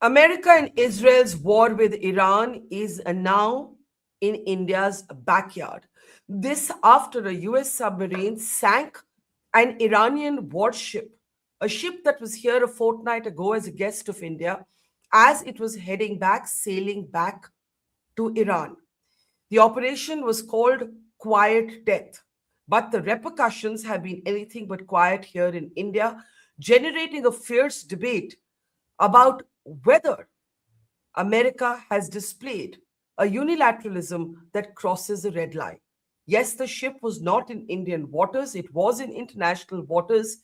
America and Israel's war with Iran is now in India's backyard. This after a US submarine sank an Iranian warship, a ship that was here a fortnight ago as a guest of India, as it was sailing back to Iran. The operation was called Quiet Death, but the repercussions have been anything but quiet here in India, generating a fierce debate about whether America has displayed a unilateralism that crosses a red line. Yes, the ship was not in Indian waters, it was in international waters,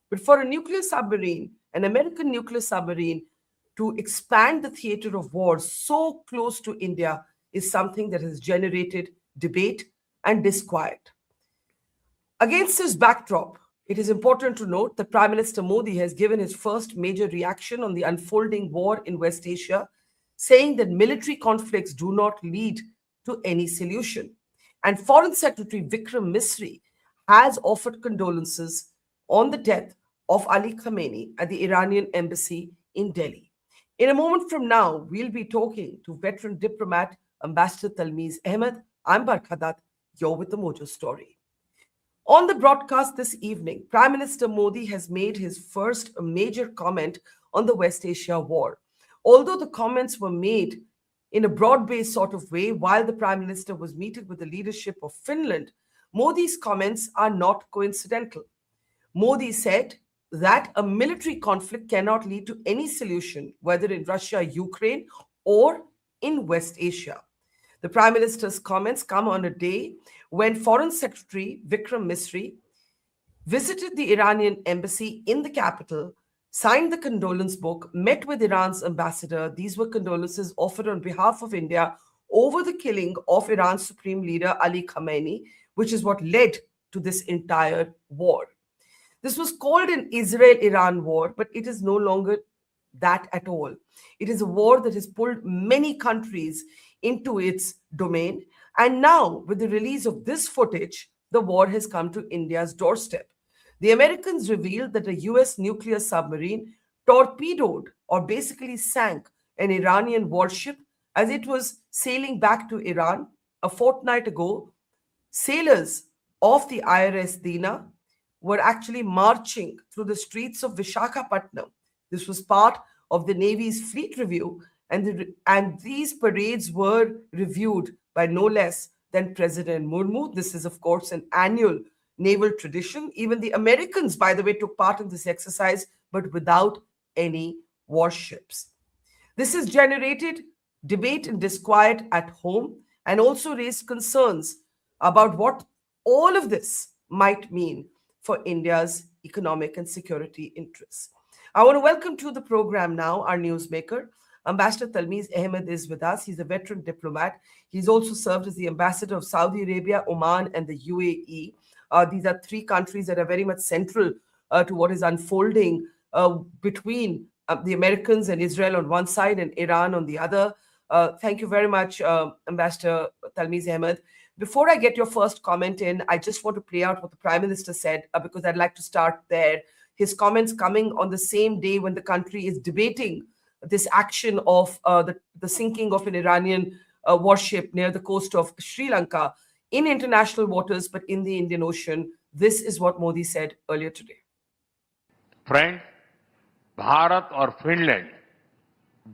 but for a nuclear submarine, an American nuclear submarine, to expand the theater of war so close to India is something that has generated debate and disquiet. Against this backdrop, it is important to note that Prime Minister Modi has given his first major reaction on the unfolding war in West Asia, saying that military conflicts do not lead to any solution. And Foreign Secretary Vikram Misri has offered condolences on the death of Ali Khamenei at the Iranian embassy in Delhi. In a moment from now, we'll be talking to veteran diplomat Ambassador Talmiz Ahmed. I'm Barkha. You're with the Mojo Story. On the broadcast this evening, Prime Minister Modi has made his first major comment on the West Asia war. Although the comments were made in a broad-based sort of way while the Prime Minister was meeting with the leadership of Finland, Modi's comments are not coincidental. Modi said that a military conflict cannot lead to any solution, whether in Russia, Ukraine, or in West Asia. The Prime Minister's comments come on a day when Foreign Secretary Vikram Misri visited the Iranian embassy in the capital, signed the condolence book, met with Iran's ambassador. These were condolences offered on behalf of India over the killing of Iran's supreme leader Ali Khamenei, which is what led to this entire war. This was called an Israel-Iran war, but it is no longer that at all. It is a war that has pulled many countries into its domain. And now, with the release of this footage, the war has come to India's doorstep. The Americans revealed that a US nuclear submarine torpedoed or basically sank an Iranian warship as it was sailing back to Iran a fortnight ago. Sailors of the IRIS Dena were actually marching through the streets of Visakhapatnam. This was part of the Navy's fleet review, and these parades were reviewed by no less than President Murmu. This is, of course, an annual naval tradition. Even the Americans, by the way, took part in this exercise, but without any warships. This has generated debate and disquiet at home and also raised concerns about what all of this might mean for India's economic and security interests. I want to welcome to the program now our newsmaker. Ambassador Talmiz Ahmed is with us. He's a veteran diplomat. He's also served as the ambassador of Saudi Arabia, Oman, and the UAE. These are three countries that are very much central to what is unfolding between the Americans and Israel on one side and Iran on the other. Thank you very much, Ambassador Talmiz Ahmed. Before I get your first comment in, I just want to play out what the Prime Minister said, because I'd like to start there. His comments coming on the same day when the country is debating this action of the sinking of an Iranian warship near the coast of Sri Lanka in international waters, but in the Indian Ocean. This is what Modi said earlier today. Friend, Bharat और Finland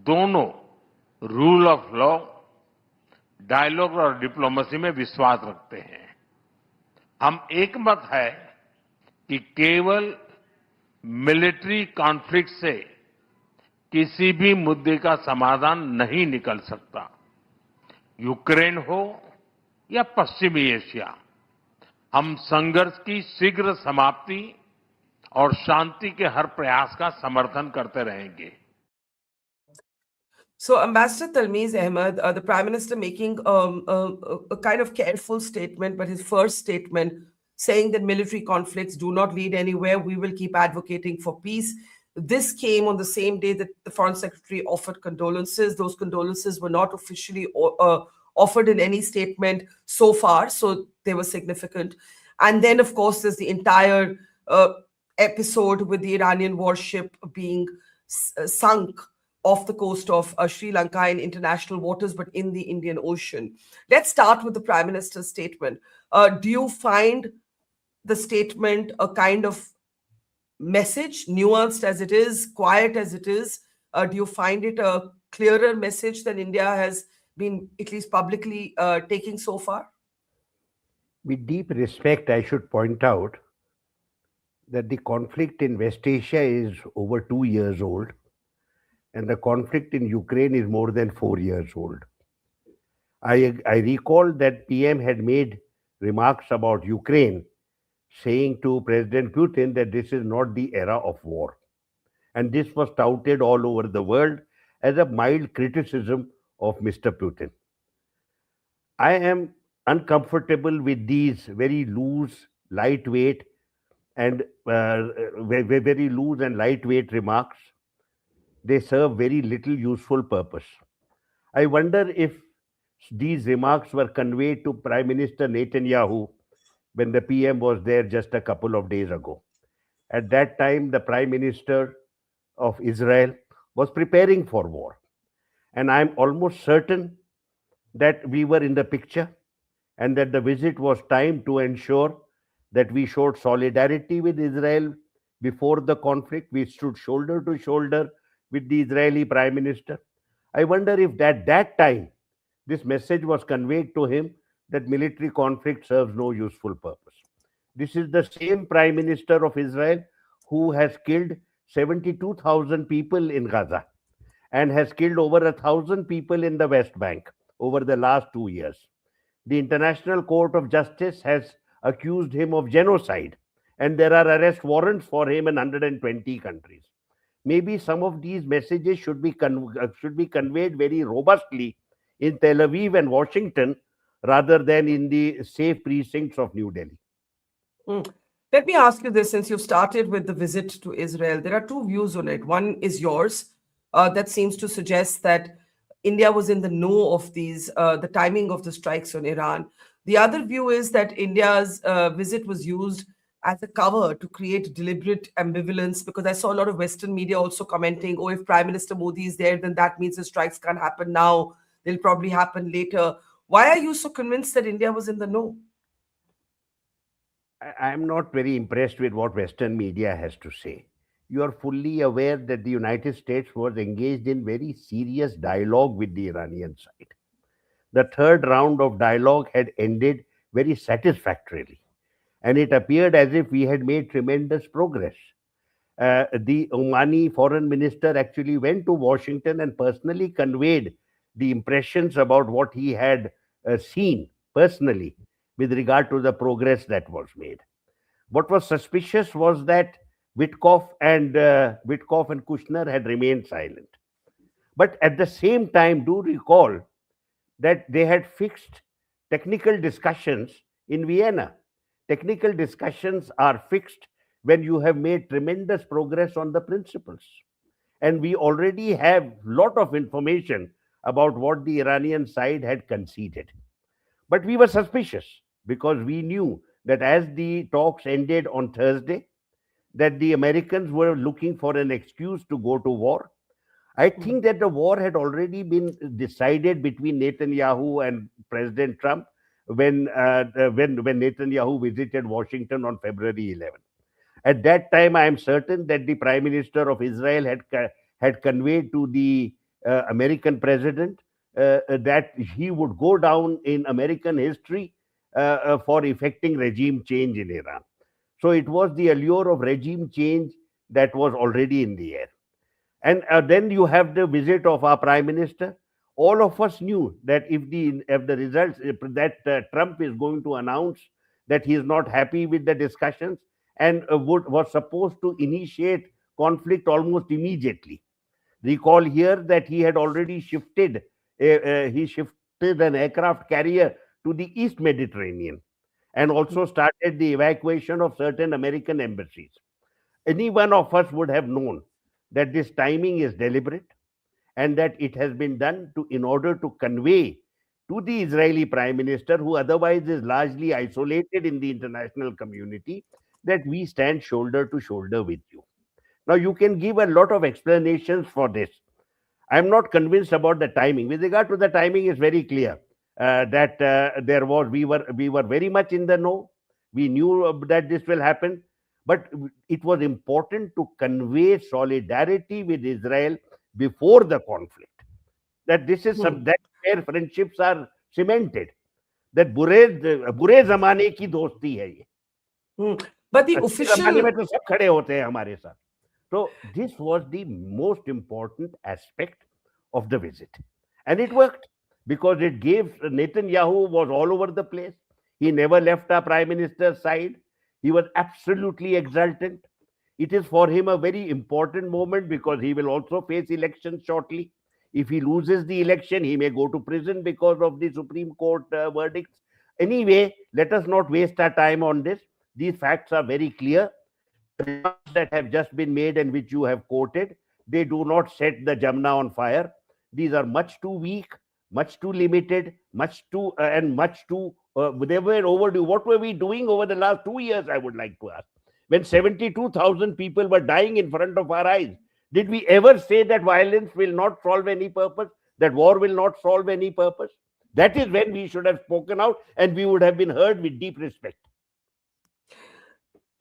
दोनों rule of law, dialogue और diplomacy में विश्वास रखते हैं. हम एकमत है कि केवल मिलिट्री कॉन्फ्लिक्ट से किसी भी मुद्दे का समाधान नहीं निकल सकता. यूक्रेन हो या पश्चिमी एशिया, हम संघर्ष की शीघ्र समाप्ति और शांति के हर प्रयास का समर्थन करते रहेंगे. So, Ambassador Talmiz Ahmed, the Prime Minister making a kind of careful statement, but his first statement saying that military conflicts do not lead anywhere. We will keep advocating for peace. This came on the same day that the Foreign Secretary offered condolences. Those condolences were not officially offered in any statement so far, so they were significant. And then, of course, there's the entire episode with the Iranian warship being sunk off the coast of Sri Lanka in international waters, but in the Indian Ocean. Let's start with the Prime Minister's statement. Do you find the statement a kind of message, nuanced as it is, quiet as it is? Do you find it a clearer message than India has been, at least publicly, taking so far? With deep respect, I should point out that the conflict in West Asia is over 2 years old, and the conflict in Ukraine is more than 4 years old. I recall that PM had made remarks about Ukraine, saying to President Putin that this is not the era of war. And this was touted all over the world as a mild criticism of Mr. Putin. I am uncomfortable with these very loose, lightweight, and very loose and lightweight remarks. They serve very little useful purpose. I wonder if these remarks were conveyed to Prime Minister Netanyahu when the PM was there just a couple of days ago. At that time, the Prime Minister of Israel was preparing for war. And I'm almost certain that we were in the picture and that the visit was timed to ensure that we showed solidarity with Israel before the conflict. We stood shoulder to shoulder with the Israeli Prime Minister. I wonder if at that time this message was conveyed to him that military conflict serves no useful purpose. This is the same Prime Minister of Israel who has killed 72,000 people in Gaza and has killed over 1,000 people in the West Bank over the last 2 years. The International Court of Justice has accused him of genocide, and there are arrest warrants for him in 120 countries. Maybe some of these messages should be conveyed very robustly in Tel Aviv and Washington rather than in the safe precincts of New Delhi. Mm. Let me ask you this, since you've started with the visit to Israel, there are two views on it. One is yours, that seems to suggest that India was in the know of the timing of the strikes on Iran. The other view is that India's visit was used as a cover to create deliberate ambivalence, because I saw a lot of Western media also commenting, oh, if Prime Minister Modi is there, then that means the strikes can't happen now. They'll probably happen later. Why are you so convinced that India was in the know? I'm not very impressed with what Western media has to say. You are fully aware that the United States was engaged in very serious dialogue with the Iranian side. The third round of dialogue had ended very satisfactorily, and it appeared as if we had made tremendous progress. The Omani foreign minister actually went to Washington and personally conveyed the impressions about what he had seen personally with regard to the progress that was made. What was suspicious was that Witkoff and Kushner had remained silent. But at the same time, do recall that they had fixed technical discussions in Vienna. Technical discussions are fixed when you have made tremendous progress on the principles. And we already have a lot of information about what the Iranian side had conceded. But we were suspicious because we knew that as the talks ended on Thursday, that the Americans were looking for an excuse to go to war. I think that the war had already been decided between Netanyahu and President Trump when Netanyahu visited Washington on February 11th. At that time, I am certain that the Prime Minister of Israel had conveyed to the American president that he would go down in American history for effecting regime change in Iran. So it was the allure of regime change that was already in the air. And then you have the visit of our Prime Minister. All of us knew that if the results that Trump is going to announce that he is not happy with the discussions and was supposed to initiate conflict almost immediately. Recall here that he had already shifted an aircraft carrier to the East Mediterranean and also started the evacuation of certain American embassies. Any one of us would have known that this timing is deliberate and that it has been done in order to convey to the Israeli Prime Minister, who otherwise is largely isolated in the international community, that we stand shoulder to shoulder with you. Now, you can give a lot of explanations for this. I'm not convinced about the timing. With regard to the timing, it's very clear that we were very much in the know. We knew that this will happen, but it was important to convey solidarity with Israel before the conflict. That this is Hmm. some that where friendships are cemented. That बुरे जमाने की दोस्ती है ये. Hmm. But the अच्छे जमाने official में तो सब खड़े होते हैं हमारे साथ. So this was the most important aspect of the visit. And it worked because it gave Netanyahu was all over the place. He never left our prime minister's side. He was absolutely exultant. It is for him a very important moment because he will also face elections shortly. If he loses the election, he may go to prison because of the Supreme Court verdicts. Anyway, let us not waste our time on this. These facts are very clear. The remarks that have just been made and which you have quoted, they do not set the Jamna on fire. These are much too weak, much too limited, much too, they were overdue. What were we doing over the last 2 years, I would like to ask? When 72,000 people were dying in front of our eyes, did we ever say that violence will not solve any purpose, that war will not solve any purpose? That is when we should have spoken out and we would have been heard with deep respect.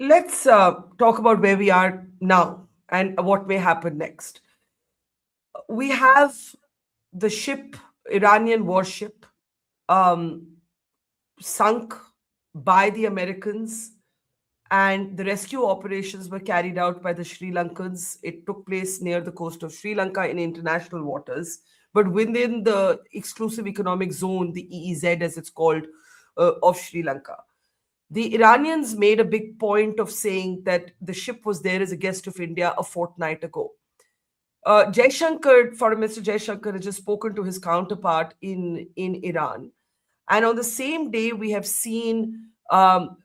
Let's talk about where we are now and what may happen next. We have the ship, Iranian warship, um, sunk by the Americans, and the rescue operations were carried out by the Sri Lankans. It took place near the coast of Sri Lanka in international waters, but within the exclusive economic zone, the EEZ as it's called, of Sri Lanka. The Iranians made a big point of saying that the ship was there as a guest of India a fortnight ago. Jaishankar, Foreign Minister Jaishankar, has just spoken to his counterpart in Iran. And on the same day, we have seen Vikram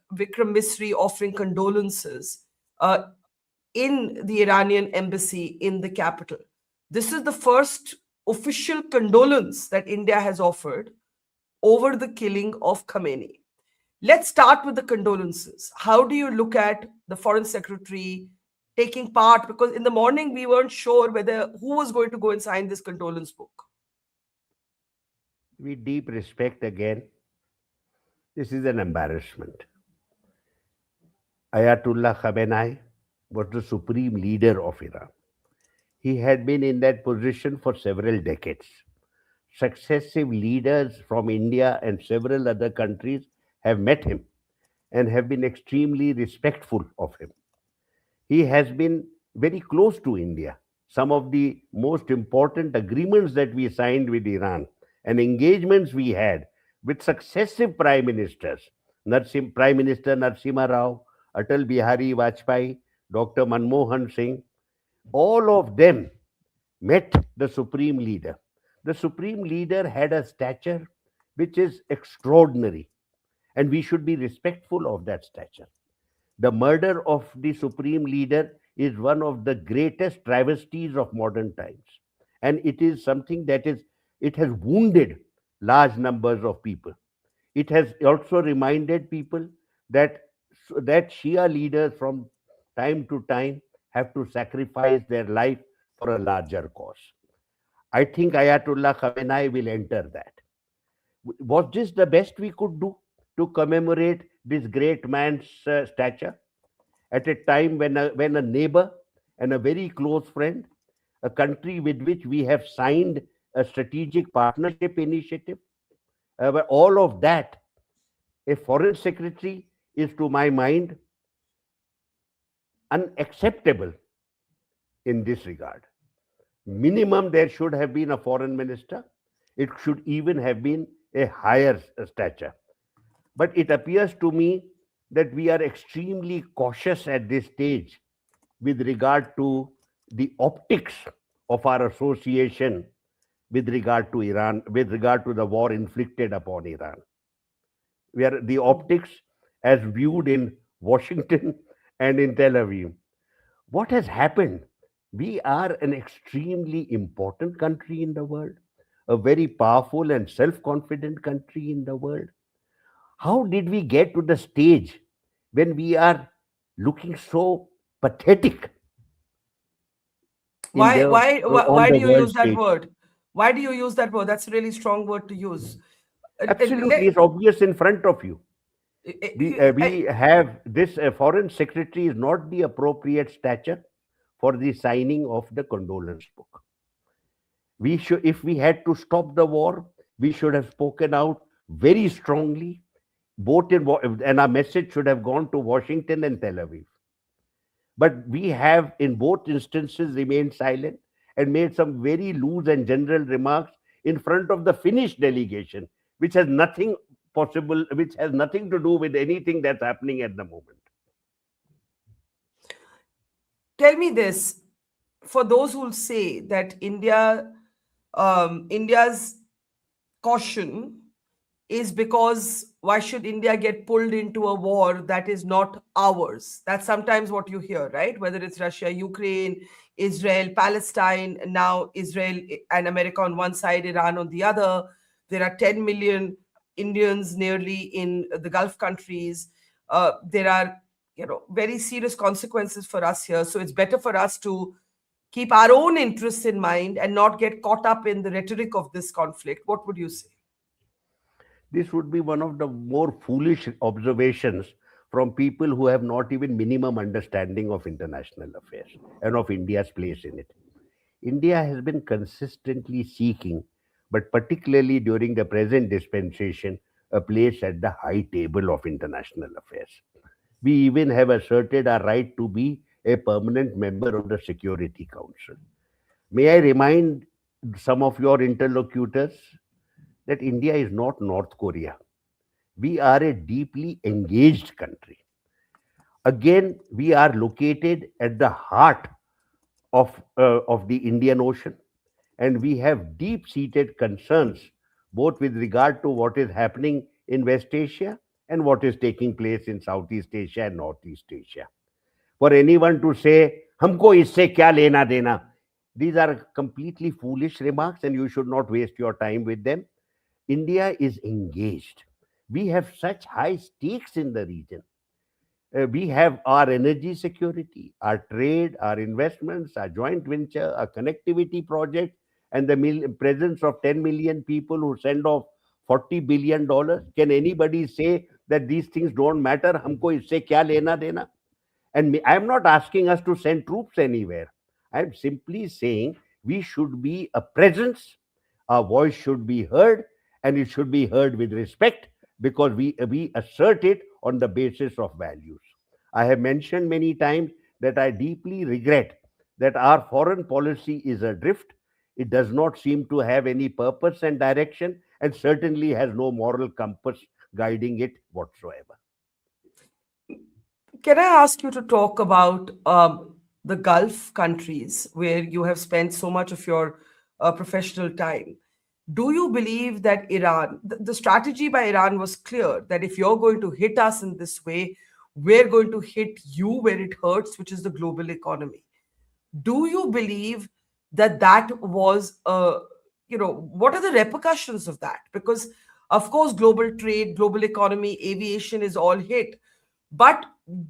Misri offering condolences in the Iranian embassy in the capital. This is the first official condolence that India has offered over the killing of Khamenei. Let's start with the condolences. How do you look at the foreign secretary taking part? Because in the morning we weren't sure whether who was going to go and sign this condolence book. With deep respect again, this is an embarrassment. Ayatollah Khamenei was the supreme leader of Iran. He had been in that position for several decades. Successive leaders from India and several other countries have met him and have been extremely respectful of him. He has been very close to India. Some of the most important agreements that we signed with Iran and engagements we had with successive prime ministers, Prime Minister Narsimha Rao, Atal Bihari Vajpayee, Dr. Manmohan Singh, all of them met the supreme leader. The supreme leader had a stature which is extraordinary, and we should be respectful of that stature. The murder of the supreme leader is one of the greatest travesties of modern times. And it is something it has wounded large numbers of people. It has also reminded people that, that Shia leaders from time to time have to sacrifice their life for a larger cause. I think Ayatollah Khamenei will enter that. Was this the best we could do to commemorate this great man's stature at a time when a neighbor and a very close friend, a country with which we have signed a strategic partnership initiative, but all of that, a foreign secretary is, to my mind, unacceptable in this regard. Minimum, there should have been a foreign minister. It should even have been a higher stature. But it appears to me that we are extremely cautious at this stage with regard to the optics of our association with regard to Iran, with regard to the war inflicted upon Iran. Where the optics as viewed in Washington and in Tel Aviv. What has happened? We are an extremely important country in the world, a very powerful and self confident country in the world. How did we get to the stage when we are looking so pathetic? in Why, the why, why, on why the do you world use that stage. word? Why do you use that word? That's a really strong word to use. Absolutely, it's obvious in front of you. We I- have this foreign secretary is not the appropriate stature for the signing of the condolence book. We should, if we had to stop the war, we should have spoken out very strongly, and our message should have gone to Washington and Tel Aviv. But we have, in both instances, remained silent and made some very loose and general remarks in front of the Finnish delegation, which has nothing which has nothing to do with anything that's happening at the moment. Tell me this, for those who will say that India's caution is because why should India get pulled into a war that is not ours? That's sometimes what you hear, right? Whether it's Russia, Ukraine, Israel, Palestine, now Israel and America on one side, Iran on the other. There are 10 million Indians nearly in the Gulf countries. There are, very serious consequences for us here. So it's better for us to keep our own interests in mind and not get caught up in the rhetoric of this conflict. What would you say? This would be one of the more foolish observations from people who have not even minimum understanding of international affairs and of India's place in it. India has been consistently seeking, but particularly during the present dispensation, a place at the high table of international affairs. We even have asserted our right to be a permanent member of the Security Council. May I remind some of your interlocutors that India is not North Korea. We are a deeply engaged country. Again, we are located at the heart of the Indian Ocean, and we have deep seated concerns both with regard to what is happening in West Asia and what is taking place in Southeast Asia and Northeast Asia. For anyone to say, Humko isse kya lena dena, these are completely foolish remarks and you should not waste your time with them. India is engaged. We have such high stakes in the region. We have our energy security, our trade, our investments, our joint venture, our connectivity project, and the presence of 10 million people who send off $40 billion. Can anybody say that these things don't matter? Humko isse kya lena dena? And I'm not asking us to send troops anywhere. I'm simply saying we should be a presence, our voice should be heard, and it should be heard with respect because we assert it on the basis of values. I have mentioned many times that I deeply regret that our foreign policy is adrift. It does not seem to have any purpose and direction, and certainly has no moral compass guiding it whatsoever. Can I ask you to talk about the Gulf countries where you have spent so much of your professional time? Do you believe that the strategy by Iran was clear that if you're going to hit us in this way, we're going to hit you where it hurts, which is the global economy? Do you believe that that was what are the repercussions of that? Because of course global trade, global economy, aviation is all hit, but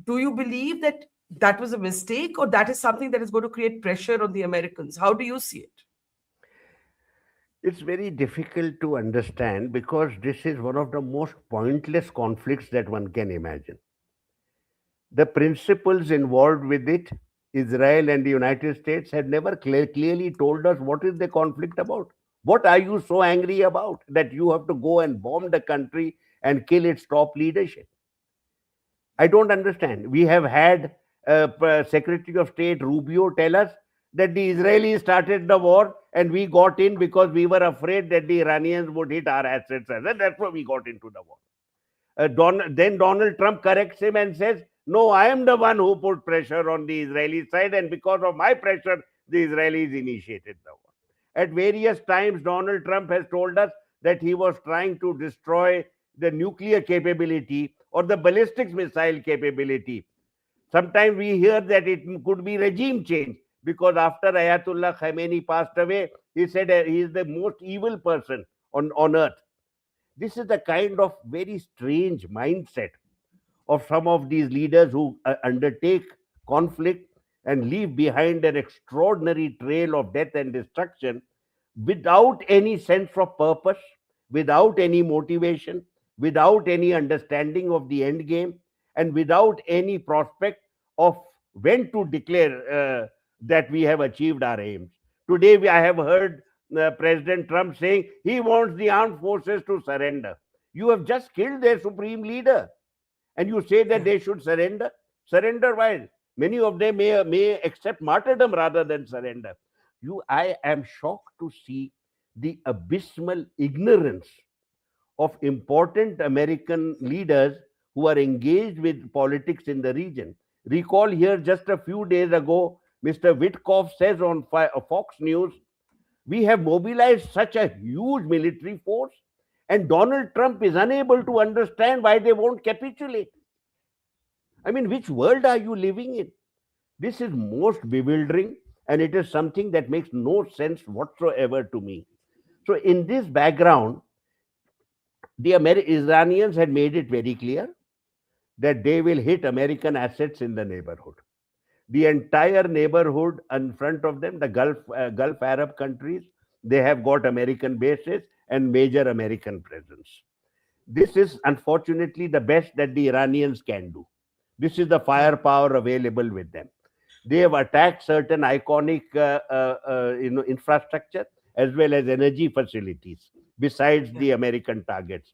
do you believe that that was a mistake, or that is something that is going to create pressure on the Americans? How do you see it? It's very difficult to understand because this is one of the most pointless conflicts that one can imagine. The principles involved with it, Israel and the United States, have never clearly told us what is the conflict about. What are you so angry about that you have to go and bomb the country and kill its top leadership? I don't understand. We have had Secretary of State Rubio tell us that the Israelis started the war and we got in because we were afraid that the Iranians would hit our assets. And that's why we got into the war. Then Donald Trump corrects him and says, no, I am the one who put pressure on the Israeli side, and because of my pressure, the Israelis initiated the war. At various times, Donald Trump has told us that he was trying to destroy the nuclear capability or the ballistic missile capability. Sometimes we hear that it could be regime change because after Ayatollah Khamenei passed away, he said he is the most evil person on earth. This is the kind of very strange mindset of some of these leaders who undertake conflict and leave behind an extraordinary trail of death and destruction without any sense of purpose, without any motivation, without any understanding of the end game, and without any prospect of when to declare that we have achieved our aims. Today, I have heard President Trump saying he wants the armed forces to surrender. You have just killed their supreme leader, and you say that Yeah. they should surrender. Surrender while many of them may accept martyrdom rather than surrender. I am shocked to see the abysmal ignorance of important American leaders who are engaged with politics in the region. Recall here just a few days ago, Mr. Witkoff says on Fox News, we have mobilized such a huge military force, and Donald Trump is unable to understand why they won't capitulate. I mean, which world are you living in? This is most bewildering, and it is something that makes no sense whatsoever to me. So, in this background, the Iranians had made it very clear that they will hit American assets in the neighborhood. The entire neighborhood in front of them, the Gulf Arab countries, they have got American bases and major American presence. This is unfortunately the best that the Iranians can do. This is the firepower available with them. They have attacked certain iconic infrastructure as well as energy facilities besides Yeah. the American targets.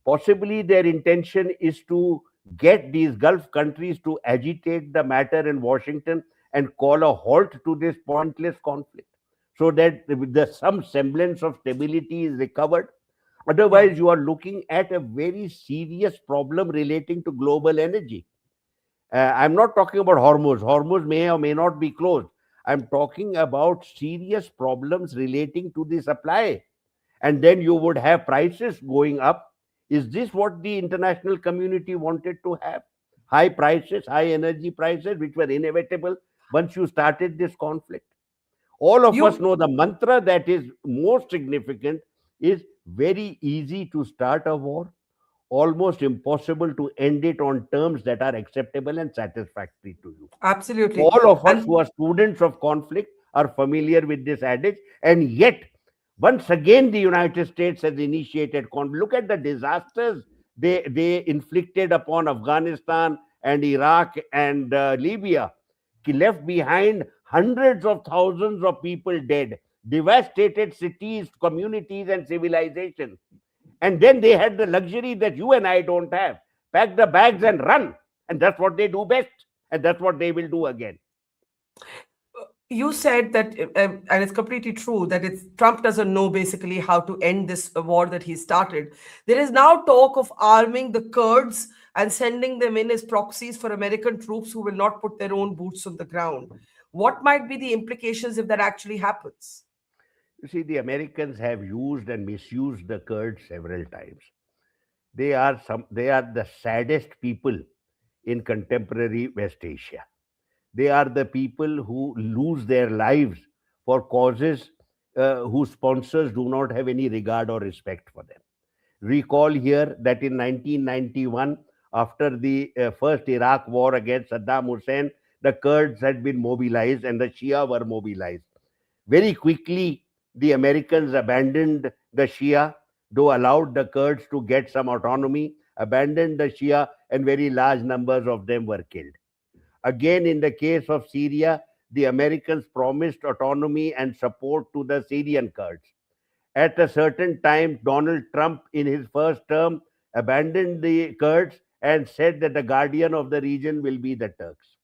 Possibly their intention is to get these Gulf countries to agitate the matter in Washington and call a halt to this pointless conflict so that some semblance of stability is recovered. Yeah. Otherwise, you are looking at a very serious problem relating to global energy. I'm not talking about Hormuz. Hormuz may or may not be closed. I'm talking about serious problems relating to the supply. And then you would have prices going up. Is this what the international community wanted to have? High prices, high energy prices, which were inevitable once you started this conflict. All of us You know the mantra that is most significant is very easy to start a war, almost impossible to end it on terms that are acceptable and satisfactory to you. absolutely. All of us who And are students of conflict are familiar with this adage, and yet, once again, the United States has initiated conflict. Look at the disasters they inflicted upon Afghanistan and Iraq and Libya, left behind hundreds of thousands of people dead, devastated cities, communities, and civilization. And then they had the luxury that you and I don't have. Pack the bags and run. And that's what they do best. And that's what they will do again. you said that, and it's completely true, that it's Trump doesn't know basically how to end this war that he started. There is now talk of arming the Kurds and sending them in as proxies for American troops who will not put their own boots on the ground. What might be the implications if that actually happens? You see, the Americans have used and misused the Kurds several times. They are the saddest people in contemporary West Asia. They are the people who lose their lives for causes whose sponsors do not have any regard or respect for them. Recall here that in 1991, after the first Iraq war against Saddam Hussein, the Kurds had been mobilized and the Shia were mobilized. Very quickly, the Americans abandoned the Shia, though allowed the Kurds to get some autonomy, abandoned the Shia, and very large numbers of them were killed. Again, in the case of Syria, the Americans promised autonomy and support to the Syrian Kurds. At a certain time, Donald Trump, in his first term, abandoned the Kurds and said that the guardian of the region will be the Turks.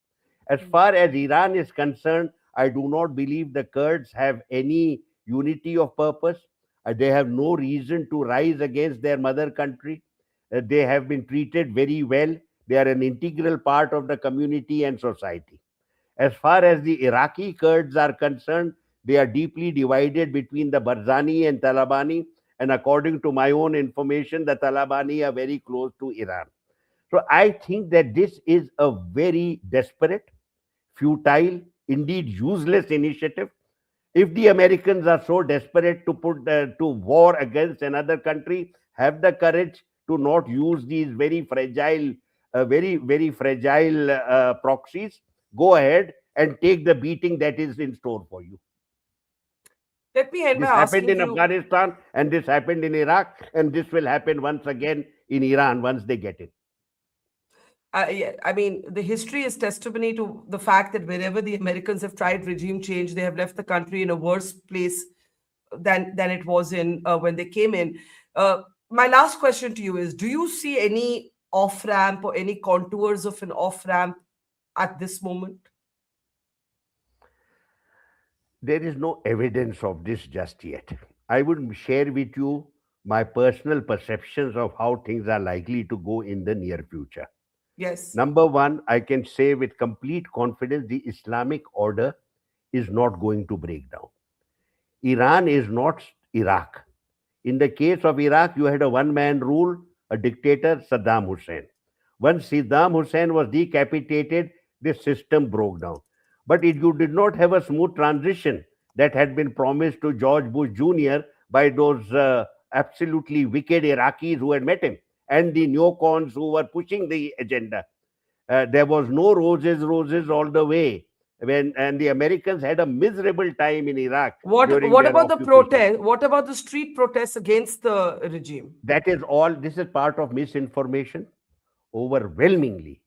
As far as Iran is concerned, I do not believe the Kurds have any unity of purpose. They have no reason to rise against their mother country. They have been treated very well. They are an integral part of the community and society. As far as the Iraqi Kurds are concerned, they are deeply divided between the Barzani and Talabani. And according to my own information, the Talabani are very close to Iran. So I think that this is a very desperate, futile, indeed useless initiative. If the Americans are so desperate to put to war against another country, have the courage to not use these very fragile proxies. Go ahead and take the beating that is in store for you. Let me end by This happened asking in you. Afghanistan, and this happened in Iraq, and this will happen once again in Iran once they get it. Yeah, I mean, the history is testimony to the fact that wherever the Americans have tried regime change, they have left the country in a worse place than it was in when they came in. My last question to you is: do you see any off ramp or any contours of an off ramp at this moment? There is no evidence of this just yet. I would share with you my personal perceptions of how things are likely to go in the near future. Yes. Number one, I can say with complete confidence the Islamic order is not going to break down. Iran is not Iraq. In the case of Iraq, you had a one man rule, a dictator, Saddam Hussein. Once Saddam Hussein was decapitated, the system broke down. But you did not have a smooth transition that had been promised to George Bush Jr. by those absolutely wicked Iraqis who had met him and the neocons who were pushing the agenda. There was no roses all the way. And the Americans had a miserable time in Iraq during What their about the occupation. protest? What about the street protests against the regime? That is all. This is part of misinformation. Overwhelmingly,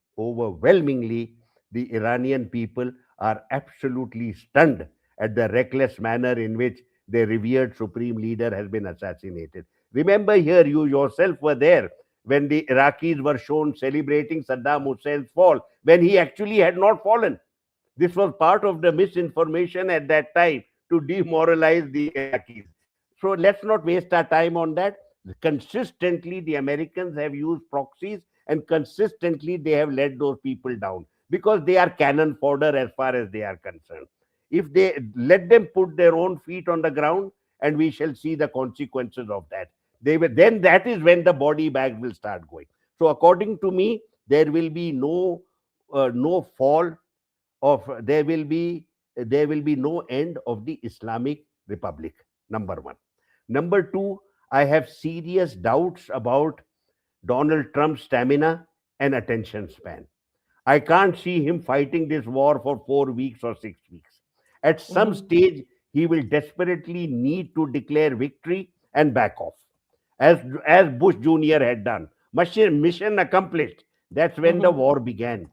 the Iranian people are absolutely stunned at the reckless manner in which their revered supreme leader has been assassinated. Remember, here you yourself were there when the Iraqis were shown celebrating Saddam Hussein's fall, when he actually had not fallen. This was part of the misinformation at that time to demoralize the Iraqis. So let's not waste our time on that. Consistently, the Americans have used proxies, and consistently they have let those people down because they are cannon fodder as far as they are concerned. If they let them put their own feet on the ground, and we shall see the consequences of that. They will, then that is when the body bag will start going. So according to me, there will be no fall of there will be no end of the Islamic Republic. Number one. Number two, I have serious doubts about Donald Trump's stamina and attention span. I can't see him fighting this war for 4 weeks or 6 weeks. At some Mhm. stage, he will desperately need to declare victory and back off, as Bush Jr. had done. Mission accomplished. That's when the Mhm. war began.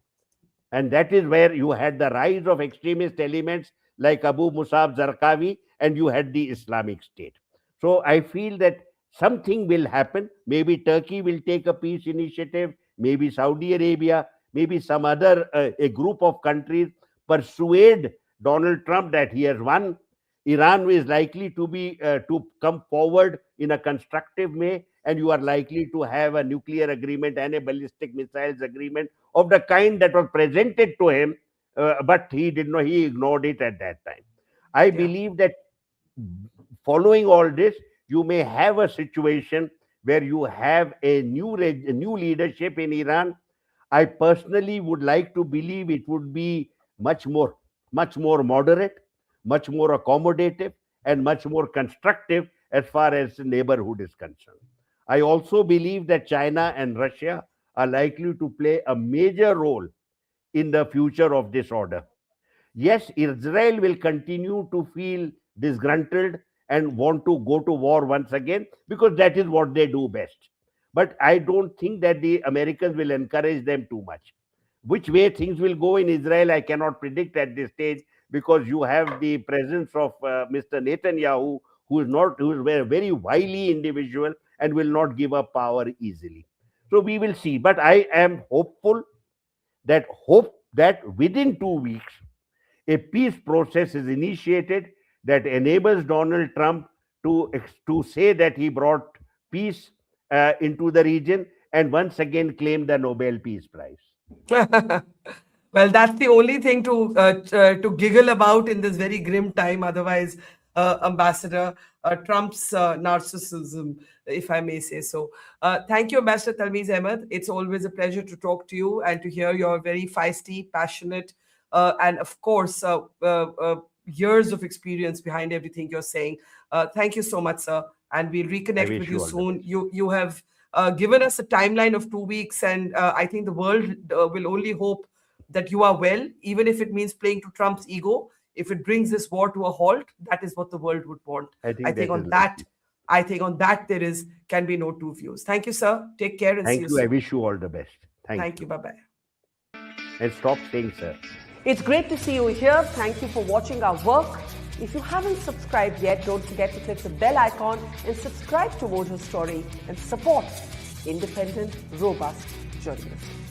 And that is where you had the rise of extremist elements like Abu Musab Zarqawi, and you had the Islamic State. So I feel that something will happen. Maybe Turkey will take a peace initiative, maybe Saudi Arabia, maybe some other a group of countries persuade Donald Trump that he has won. Iran is likely to come forward in a constructive way, and you are likely to have a nuclear agreement and a ballistic missiles agreement of the kind that was presented to him, but he did not. He ignored it at that time. I Yeah. believe that following all this, you may have a situation where you have a new leadership in Iran. I personally would like to believe it would be much more moderate, much more accommodative, and much more constructive as far as the neighborhood is concerned. I also believe that China and Russia are likely to play a major role in the future of this order. Yes, Israel will continue to feel disgruntled and want to go to war once again because that is what they do best. But I don't think that the Americans will encourage them too much. Which way things will go in Israel, I cannot predict at this stage because you have the presence of Mr. Netanyahu, who is a very wily individual and will not give up power easily. So we will see. But I am hope that within 2 weeks a peace process is initiated that enables Donald Trump to say that he brought peace into the region and once again claim the Nobel Peace Prize. Well, that's the only thing to giggle about in this very grim time. Otherwise, Ambassador, Trump's narcissism, if I may say so. Thank you, Ambassador Talmiz Ahmed. It's always a pleasure to talk to you and to hear your very feisty, passionate, and of course, years of experience behind everything you're saying. Thank you so much, sir. And we'll I reconnect with wish you you all the soon. best. You have given us a timeline of 2 weeks, and I think the world will only hope that you are well, even if it means playing to Trump's ego. If it brings this war to a halt, that is what the world would want. I think that is On that, likely. I think on that there is can be no two views. Thank you, sir. Take care and see Thank you you. I soon. wish you all the best. Thank you. Bye-bye. And stop saying sir. It's great to see you here. Thank you for watching our work. If you haven't subscribed yet, don't forget to click the bell icon and subscribe to Mojo Story and support independent, robust journalism.